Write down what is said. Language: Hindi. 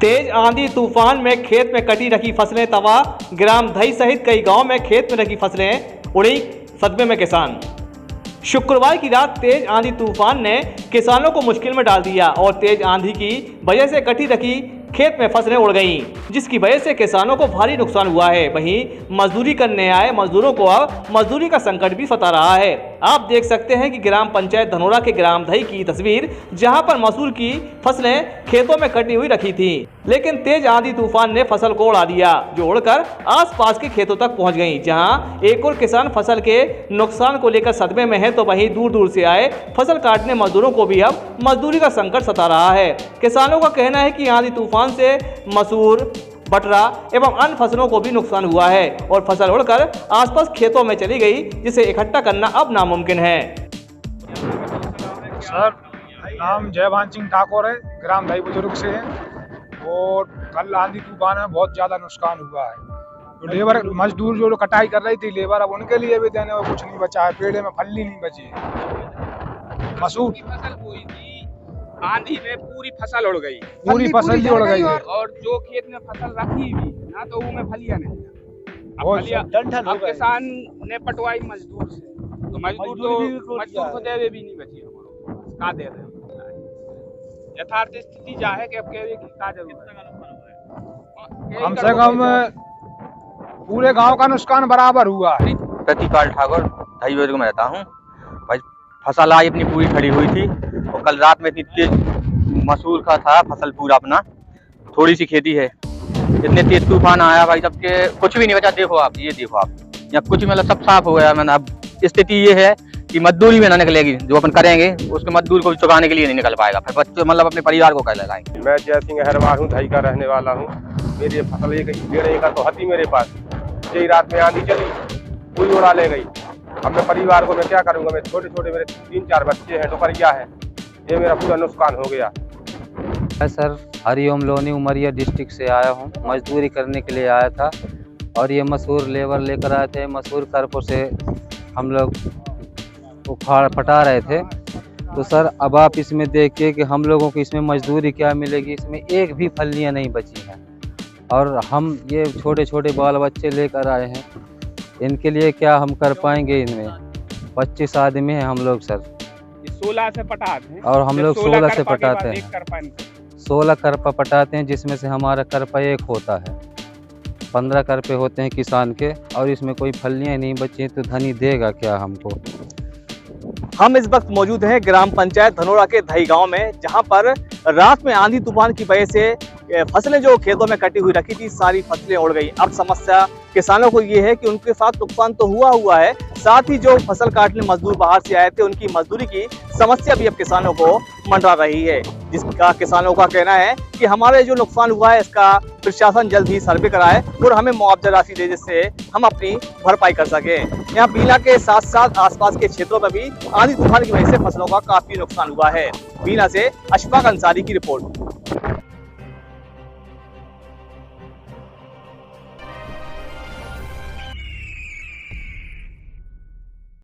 तेज आंधी तूफान में खेत में कटी रखी फसलें तबाह, ग्राम धई सहित कई गांव में खेत में रखी फसलें उड़ी, सदमे में किसान। शुक्रवार की रात तेज आंधी तूफान ने किसानों को मुश्किल में डाल दिया और तेज आंधी की वजह से कटी रखी खेत में फसलें उड़ गईं, जिसकी वजह से किसानों को भारी नुकसान हुआ है। वहीं मजदूरी करने आए मजदूरों को अब मजदूरी का संकट भी सता रहा है। आप देख सकते हैं कि ग्राम पंचायत धनोरा के ग्राम धई की तस्वीर, जहां पर मसूर की फसलें खेतों में कटी हुई रखी थी, लेकिन तेज आंधी तूफान ने फसल को उड़ा दिया, जो उड़कर आसपास के खेतों तक पहुंच गई। जहां एक और किसान फसल के नुकसान को लेकर सदमे में है, तो वहीं दूर दूर से आए फसल काटने मजदूरों को भी अब मजदूरी का संकट सता रहा है। किसानों का कहना है कि आंधी तूफान से मसूर, बटरा एवं अन्य फसलों को भी नुकसान हुआ है और फसल उड़कर आसपास खेतों में चली गई, जिसे इकट्ठा करना अब नामुमकिन है। सर, नाम जयभान सिंह ठाकुर है, ग्राम धई बुजुर्ग से है। और कल आंधी तूफान में बहुत ज्यादा नुकसान हुआ है। तो लेबर मजदूर जो कटाई कर रही थी लेबर, अब उनके लिए भी देने में कुछ नहीं बचा है। पेड़े में फल्ली नहीं बची है। मसूर की फसल बोई थी, आंधी में पूरी फसल उड़ गई, पूरी फसल ही उड़ गई है। और जो खेत में फसल रखी हुई ना, तो वो में फलिया नहीं है। अब किसान ने पटवाई मजदूर से, तो मजदूर को देवे भी नहीं बची हमारे का दे रहे। यथार्थ स्थिति जा है कि अब कह की का जरूरत है। कम से कम पूरे गांव का नुकसान बराबर हुआ है। प्रतिपाल ठाकुर धई बुजुर्ग में रहता हूँ। भाई फसल आई अपनी पूरी खड़ी हुई थी और कल रात में इतनी तेज मसूर का था फसल पूरा अपना, थोड़ी सी खेती है, इतने तेज तूफान आया भाई, सबके कुछ भी नहीं बचा। देखो आप, ये देखो आप, यहाँ कुछ मतलब सब साफ हो गया। मैंने अब स्थिति ये है कि मजदूरी में ना निकलेगी, जो अपन करेंगे उसके मजदूर को चुकाने के लिए नहीं निकल पाएगा, फिर बच्चे मतलब अपने परिवार को कैसे लगाएंगे। मैं जय सिंह हरवार हूँ, धई का रहने वाला हूँ। मेरी फसल 1.5 एकड़ तो हती मेरे पास। यही रात में आंधी चली, पूरी उड़ा ले गई। अब मैं परिवार को मैं क्या करूँगा? मैं छोटे छोटे मेरे 3-4 बच्चे हैं, टोकरिया है, ये मेरा पूरा नुकसान हो गया। मैं सर हरिओम लोनी उमरिया डिस्ट्रिक्ट से आया हूँ, मजदूरी करने के लिए आया था और ये मसूर लेबर लेकर आए थे। मसूर करपो से हम लोग उखाड़ पटा रहे थे। तो सर अब आप इसमें देखिए कि हम लोगों को इसमें मजदूरी क्या मिलेगी। इसमें एक भी फलियाँ नहीं बची हैं और हम ये छोटे छोटे बाल बच्चे लेकर आए हैं, इनके लिए क्या हम कर पाएंगे? इनमें 25 आदमी हैं हम लोग सर, 16 से पटाते हैं और हम लोग 16 से पटाते हैं। 16 करपा पटाते हैं, जिसमें से हमारा करपा एक होता है। 15 करपे होते हैं किसान के, और इसमें कोई फलियाँ नहीं बची, तो धनी देगा क्या हमको? हम इस वक्त मौजूद हैं ग्राम पंचायत धनोरा के धई गांव में, जहां पर रात में आंधी तूफान की वजह से फसलें जो खेतों में कटी हुई रखी थी, सारी फसलें उड़ गई। अब समस्या किसानों को ये है कि उनके साथ नुकसान तो हुआ है, साथ ही जो फसल काटने मजदूर बाहर से आए थे, उनकी मजदूरी की समस्या भी अब किसानों को मंडरा रही है, जिसका किसानों का कहना है कि हमारे जो नुकसान हुआ है इसका प्रशासन जल्द ही सर्वे कराए और हमें मुआवजा राशि दे, जिससे हम अपनी भरपाई कर सके। यहाँ बीना के साथ साथ आसपास के क्षेत्रों में भी आंधी तूफान की वजह से फसलों का काफी नुकसान हुआ है। बीना से अशफाक अंसारी की रिपोर्ट।